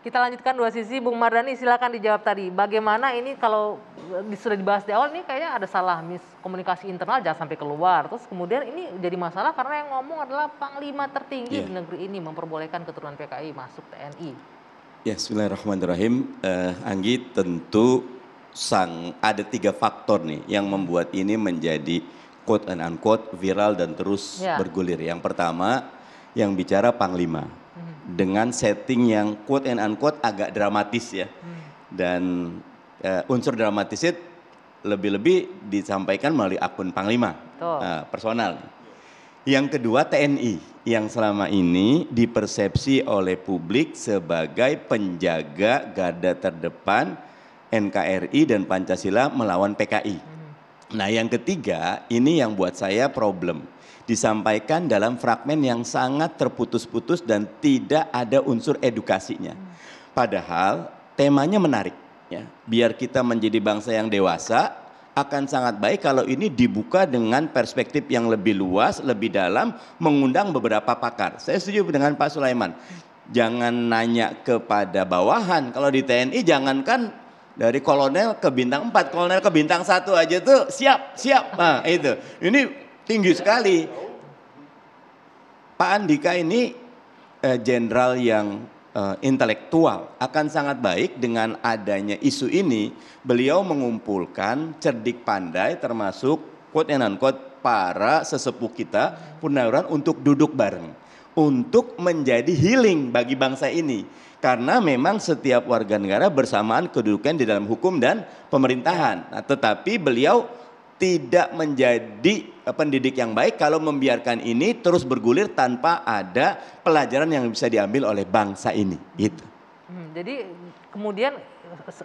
Kita lanjutkan dua sisi, Bung Mardhani silakan dijawab tadi. Bagaimana ini kalau sudah dibahas di awal nih kayaknya ada salah miskomunikasi internal jangan sampai keluar. Terus kemudian ini jadi masalah karena yang ngomong adalah Panglima tertinggi di negeri ini memperbolehkan keturunan PKI masuk TNI. Ya, bismillahirrahmanirrahim. Anggi, tentu ada 3 faktor nih yang membuat ini menjadi quote and unquote viral dan terus bergulir. Yang pertama yang bicara Panglima. Dengan setting yang quote and unquote agak dramatis ya. Dan unsur dramatisnya lebih-lebih disampaikan melalui akun Panglima personal. Yang kedua TNI yang selama ini dipersepsi oleh publik sebagai penjaga garda terdepan NKRI dan Pancasila melawan PKI. Nah yang ketiga ini yang buat saya problem. Disampaikan dalam fragmen yang sangat terputus-putus dan tidak ada unsur edukasinya. Padahal temanya menarik. Ya. Biar kita menjadi bangsa yang dewasa, akan sangat baik kalau ini dibuka dengan perspektif yang lebih luas, lebih dalam, mengundang beberapa pakar. Saya setuju dengan Pak Sulaiman. Jangan nanya kepada bawahan. Kalau di TNI jangankan dari kolonel ke bintang 4, kolonel ke bintang 1 aja tuh siap. Nah itu, ini tinggi sekali. Pak Andika ini jenderal yang intelektual. Akan sangat baik dengan adanya isu ini, beliau mengumpulkan cerdik pandai termasuk quote and unquote para sesepuh kita Purnawirawan untuk duduk bareng. Untuk menjadi healing bagi bangsa ini. Karena memang setiap warga negara bersamaan kedudukan di dalam hukum dan pemerintahan. Nah, tetapi beliau tidak menjadi pendidik yang baik kalau membiarkan ini terus bergulir tanpa ada pelajaran yang bisa diambil oleh bangsa ini. Gitu. Jadi kemudian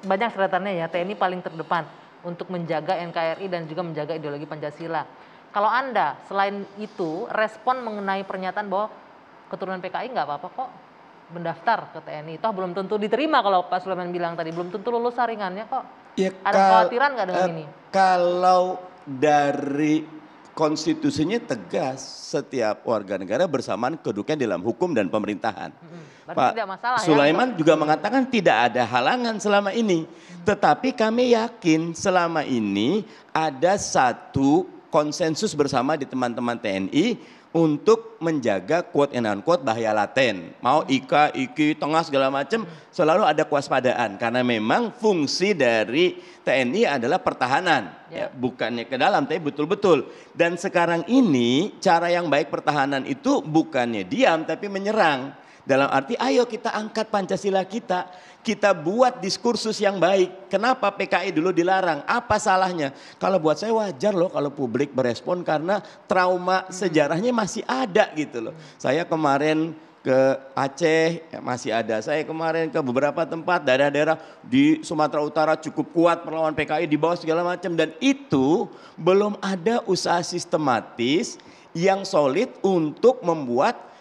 banyak catatannya ya, TNI paling terdepan untuk menjaga NKRI dan juga menjaga ideologi Pancasila. Kalau Anda selain itu respon mengenai pernyataan bahwa keturunan PKI nggak apa-apa kok mendaftar ke TNI, toh belum tentu diterima kalau Pak Sulaiman bilang tadi, belum tentu lulus saringannya kok. Ya, ada kekhawatiran nggak dengan ini? Kalau dari konstitusinya tegas setiap warga negara bersamaan kedudukan dalam hukum dan pemerintahan. Pak Sulaiman juga mengatakan tidak ada halangan selama ini. Tetapi kami yakin selama ini ada satu konsensus bersama di teman-teman TNI untuk menjaga quote and unquote bahaya laten. Mau IKA, IKI, tengah segala macam selalu ada kewaspadaan. Karena memang fungsi dari TNI adalah pertahanan. Ya, bukannya ke dalam, tapi betul-betul. Dan sekarang ini cara yang baik pertahanan itu bukannya diam tapi menyerang. Dalam arti ayo kita angkat Pancasila kita buat diskursus yang baik. Kenapa PKI dulu dilarang? Apa salahnya? Kalau buat saya wajar loh kalau publik berespon karena trauma sejarahnya masih ada gitu loh. Saya kemarin ke Aceh masih ada. Saya kemarin ke beberapa tempat daerah-daerah di Sumatera Utara cukup kuat melawan PKI di bawah segala macam. Dan itu belum ada usaha sistematis yang solid untuk membuat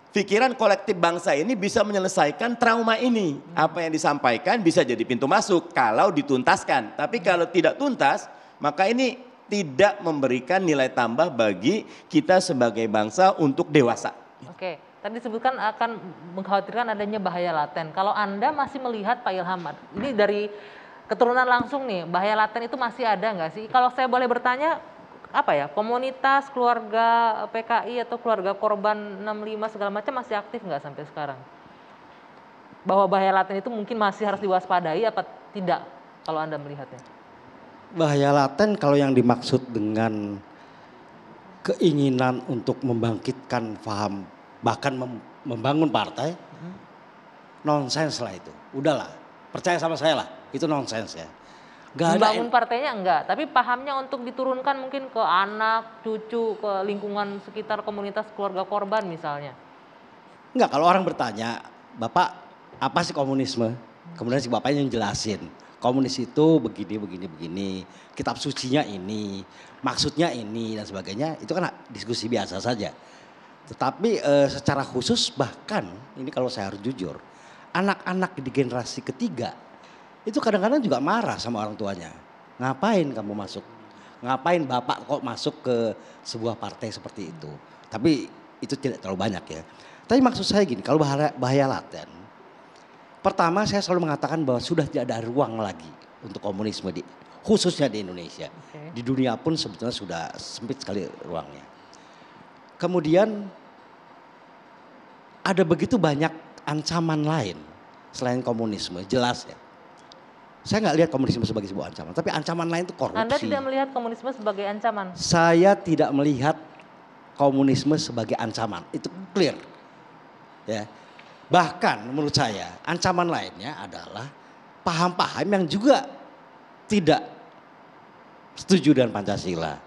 pikiran kolektif bangsa ini bisa menyelesaikan trauma ini. Apa yang disampaikan bisa jadi pintu masuk kalau dituntaskan. Tapi kalau tidak tuntas, maka ini tidak memberikan nilai tambah bagi kita sebagai bangsa untuk dewasa. Oke, tadi disebutkan akan mengkhawatirkan adanya bahaya laten. Kalau Anda masih melihat Pak Ilham, ini dari keturunan langsung nih, bahaya laten itu masih ada nggak sih? Kalau saya boleh bertanya, apa ya, komunitas keluarga PKI atau keluarga korban 65 segala macam masih aktif nggak sampai sekarang? Bahwa bahaya laten itu mungkin masih harus diwaspadai apa tidak kalau Anda melihatnya? Bahaya laten kalau yang dimaksud dengan keinginan untuk membangkitkan paham bahkan membangun partai, nonsens lah itu. Udahlah, percaya sama saya lah, itu nonsens ya. Membangun partainya enggak, tapi pahamnya untuk diturunkan mungkin ke anak, cucu, ke lingkungan sekitar komunitas keluarga korban misalnya. Enggak, kalau orang bertanya, Bapak apa sih komunisme? Kemudian si bapaknya yang jelasin, komunis itu begini, kitab sucinya ini, maksudnya ini dan sebagainya, itu kan diskusi biasa saja. Tetapi secara khusus bahkan, ini kalau saya harus jujur, anak-anak di generasi ketiga, itu kadang-kadang juga marah sama orang tuanya. Ngapain kamu masuk? Ngapain bapak kok masuk ke sebuah partai seperti itu? Tapi itu tidak terlalu banyak ya. Tapi maksud saya gini, kalau bahaya laten, Pertama saya selalu mengatakan bahwa sudah tidak ada ruang lagi untuk komunisme khususnya di Indonesia. Di dunia pun sebetulnya sudah sempit sekali ruangnya. Kemudian ada begitu banyak ancaman lain selain komunisme, jelas ya. Saya nggak lihat komunisme sebagai sebuah ancaman, tapi ancaman lain itu korupsi. Anda tidak melihat komunisme sebagai ancaman? Saya tidak melihat komunisme sebagai ancaman, itu clear. Ya. Bahkan menurut saya ancaman lainnya adalah paham-paham yang juga tidak setuju dengan Pancasila.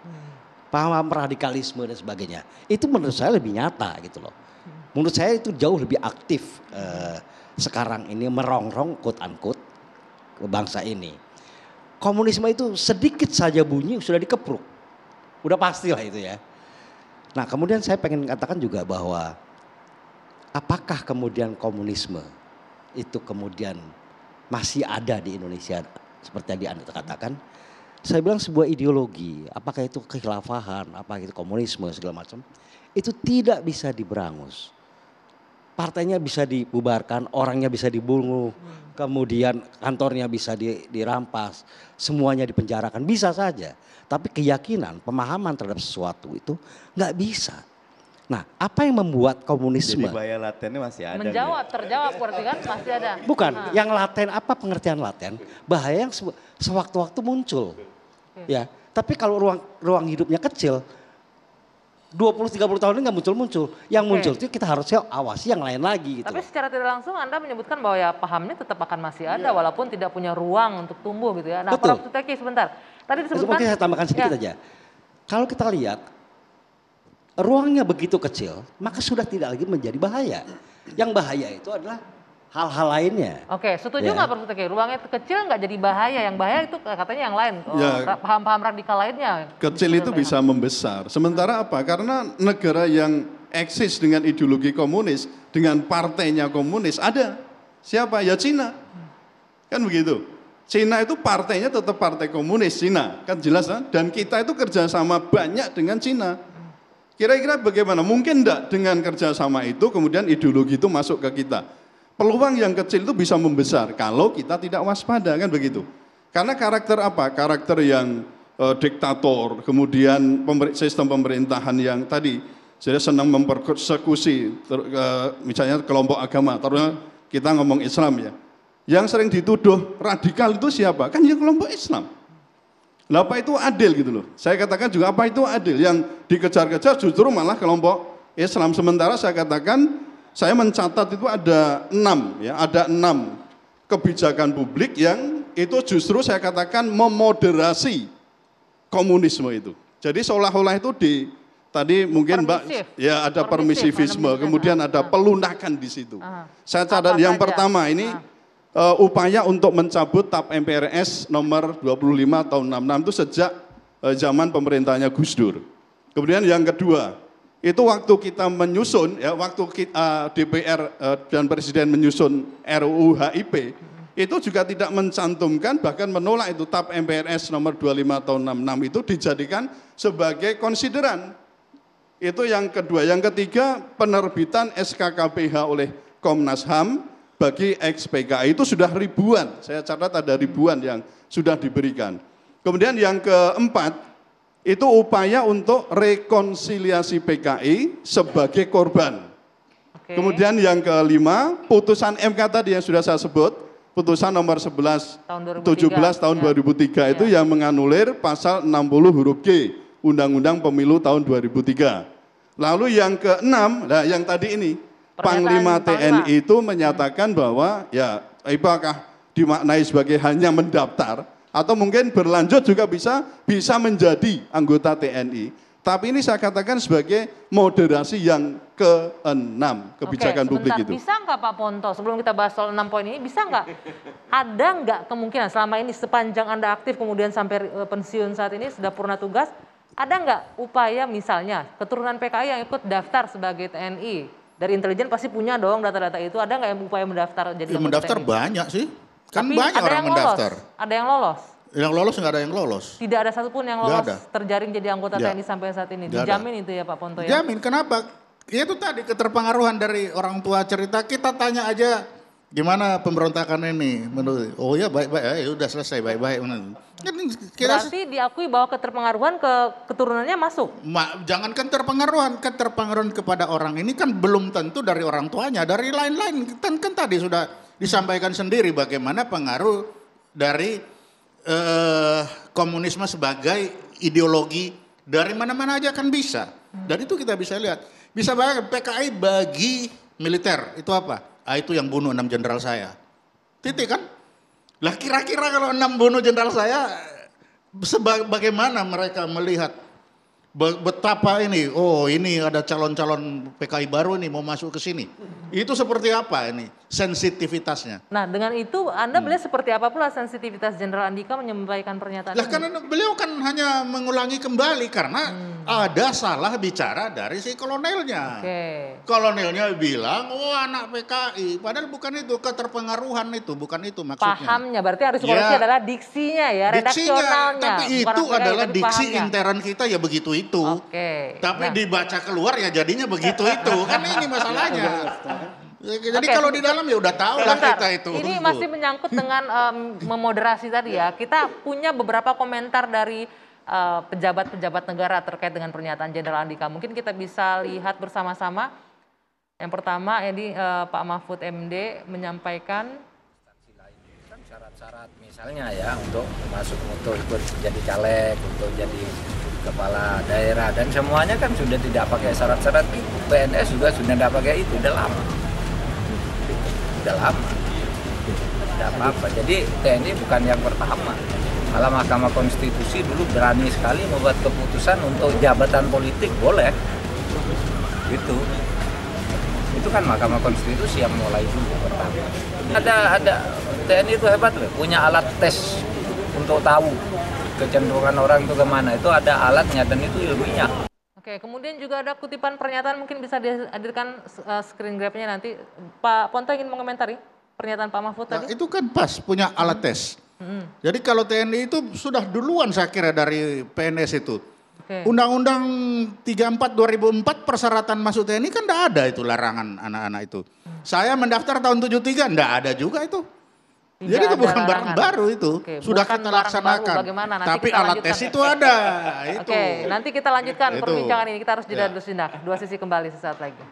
Paham radikalisme dan sebagainya. Itu menurut saya lebih nyata gitu loh. Menurut saya itu jauh lebih aktif sekarang ini merongrong quote unquote ke bangsa ini. Komunisme itu sedikit saja bunyi sudah dikepruk. Udah pastilah itu ya. Nah kemudian saya pengen katakan juga bahwa apakah kemudian komunisme itu kemudian masih ada di Indonesia seperti yang Anda katakan? Saya bilang sebuah ideologi, apakah itu kekhilafahan, apakah itu komunisme segala macam, itu tidak bisa diberangus. Partainya bisa dibubarkan, orangnya bisa dibunuh, kemudian kantornya bisa dirampas, semuanya dipenjarakan, bisa saja. Tapi keyakinan, pemahaman terhadap sesuatu itu nggak bisa. Nah, apa yang membuat komunisme? Jadi bahaya latennya masih ada. Menjawab, terjawab berarti kan masih ada. Bukan, yang laten apa pengertian laten? Bahaya yang sewaktu-waktu muncul. Ya, tapi kalau ruang hidupnya kecil, 20-30 tahun ini nggak muncul-muncul. Yang muncul itu kita harusnya awasi yang lain lagi. Gitu. Tapi secara tidak langsung Anda menyebutkan bahwa ya pahamnya tetap akan masih ada walaupun tidak punya ruang untuk tumbuh gitu ya. Nah, Betul. Prof. Suteki sebentar. Tadi disebutkan. Mungkin saya tambahkan sedikit aja. Kalau kita lihat ruangnya begitu kecil, maka sudah tidak lagi menjadi bahaya. Yang bahaya itu adalah hal-hal lainnya. Oke, setuju nggak Prof. Suteki? Ruangnya kecil nggak jadi bahaya. Yang bahaya itu katanya yang lain. Paham-paham radikal lainnya. Kecil itu bisa membesar. Sementara apa? Karena negara yang eksis dengan ideologi komunis, dengan partainya komunis ada. Siapa? Ya Cina. Kan begitu. Cina itu partainya tetap partai komunis Cina. Kan jelas kan? Dan kita itu kerjasama banyak dengan Cina. Kira-kira bagaimana? Mungkin enggak dengan kerjasama itu kemudian ideologi itu masuk ke kita. Peluang yang kecil itu bisa membesar kalau kita tidak waspada kan begitu. Karena karakter apa? Karakter yang diktator, kemudian sistem pemerintahan yang tadi saya senang mempersekusi misalnya kelompok agama, terutama kita ngomong Islam ya. Yang sering dituduh radikal itu siapa? Kan ya kelompok Islam. Lah apa itu adil gitu loh. Saya katakan juga apa itu adil. Yang dikejar-kejar justru malah kelompok Islam. Sementara saya katakan, saya mencatat itu ada 6 ya, ada 6 kebijakan publik yang itu justru saya katakan memoderasi komunisme itu. Jadi seolah-olah itu tadi mungkin Mbak ya ada permisivisme, kemudian ada pelunakan di situ. Saya catat yang pertama ini upaya untuk mencabut TAP MPRS nomor 25 tahun 66 itu sejak zaman pemerintahnya Gus Dur. Kemudian yang kedua, itu waktu kita menyusun, ya waktu DPR dan Presiden menyusun RUU HIP, itu juga tidak mencantumkan, bahkan menolak itu TAP MPRS nomor 25 tahun 66 itu dijadikan sebagai konsideran. Itu yang kedua. Yang ketiga, penerbitan SKKPH oleh Komnas HAM, bagi ex-PKI itu sudah ribuan, saya catat ada ribuan yang sudah diberikan. Kemudian yang keempat, itu upaya untuk rekonsiliasi PKI sebagai korban. Kemudian yang kelima, putusan MK tadi yang sudah saya sebut, putusan nomor 11 tahun 17 tahun 2003 itu yang menganulir pasal 60 huruf G Undang-Undang Pemilu tahun 2003. Lalu yang keenam, nah yang tadi ini, Panglima TNI itu menyatakan bahwa ya apakah dimaknai sebagai hanya mendaftar atau mungkin berlanjut juga bisa menjadi anggota TNI. Tapi ini saya katakan sebagai moderasi yang keenam kebijakan publik itu. Bisa nggak Pak Ponto, sebelum kita bahas soal 6 poin ini, bisa nggak ada nggak kemungkinan selama ini sepanjang Anda aktif kemudian sampai pensiun saat ini sudah purna tugas, ada nggak upaya misalnya keturunan PKI yang ikut daftar sebagai TNI? Dari intelijen pasti punya dong data-data itu. Ada nggak yang upaya mendaftar jadi anggota mendaftar TNI? banyak sih. Kan tapi banyak orang mendaftar. Ada yang lolos? Yang lolos nggak ada yang lolos. Tidak ada satupun yang lolos terjaring jadi anggota TNI sampai saat ini. Dijamin itu ya Pak Ponto ya? Jamin, kenapa? Ya itu tadi keterpengaruhan dari orang tua cerita. Kita tanya aja Gimana pemberontakan ini menurut? Oh ya baik-baik, ya udah selesai baik-baik. Kan Berarti diakui bahwa keterpengaruhan keturunannya masuk. Jangankan keterpengaruhan kepada orang ini kan belum tentu dari orang tuanya, dari lain-lain. Kan tadi sudah disampaikan sendiri bagaimana pengaruh dari komunisme sebagai ideologi dari mana-mana aja kan bisa. Dan itu kita bisa lihat. Bisa bayangkan PKI bagi militer itu apa? Itu yang bunuh 6 jenderal saya. Titik kan? Lah kira-kira kalau 6 bunuh jenderal saya, bagaimana mereka melihat betapa ini, oh ini ada calon-calon PKI baru nih mau masuk ke sini. Itu seperti apa ini sensitivitasnya? Nah dengan itu Anda melihat seperti apa pula sensitivitas Jenderal Andika menyampaikan pernyataan Lah ini? karena beliau kan hanya mengulangi kembali karena ada salah bicara dari si kolonelnya. Kolonelnya bilang, oh anak PKI. Padahal bukan itu, keterpengaruhan itu, bukan itu maksudnya. Pahamnya, berarti harus koreksi adalah diksinya ya, redaksionalnya. Tapi itu adalah diksi intern kita ya begitu itu. Tapi dibaca keluar ya jadinya begitu itu. Kan ini masalahnya. Jadi kalau di dalam ya udah tahu lah kita itu. Ini masih menyangkut dengan memoderasi tadi ya. Kita punya beberapa komentar dari pejabat-pejabat negara terkait dengan pernyataan Jenderal Andika. Mungkin kita bisa lihat bersama-sama. Yang pertama ini Pak Mahfud MD menyampaikan syarat-syarat misalnya ya untuk ikut jadi caleg, untuk jadi kepala daerah dan semuanya kan sudah tidak pakai syarat-syarat itu. PNS juga sudah tidak pakai itu, udah lama. Tidak apa-apa. Jadi TNI bukan yang pertama. Malah Mahkamah Konstitusi dulu berani sekali membuat keputusan untuk jabatan politik boleh. Itu kan Mahkamah Konstitusi yang mulai dulu pertama. Ada TNI itu hebat loh, punya alat tes untuk tahu kecenderungan orang itu kemana. Itu ada alatnya dan itu ilmiah. Oke, kemudian juga ada kutipan pernyataan mungkin bisa dihadirkan screen grabnya nanti. Pak Ponto ingin mengomentari pernyataan Pak Mahfud tadi? Itu kan pas punya alat tes. Jadi kalau TNI itu sudah duluan saya kira dari PNS itu. Undang-Undang 34 2004 persyaratan masuk TNI kan enggak ada itu larangan anak-anak itu. Saya mendaftar tahun 73 enggak ada juga itu. Jadi itu bukan barang baru itu. Sudah kita laksanakan. Tapi alat tes itu ada. Oke, nanti kita lanjutkan perbincangan ini. Kita harus jeda dulu, dua sisi kembali sesaat lagi.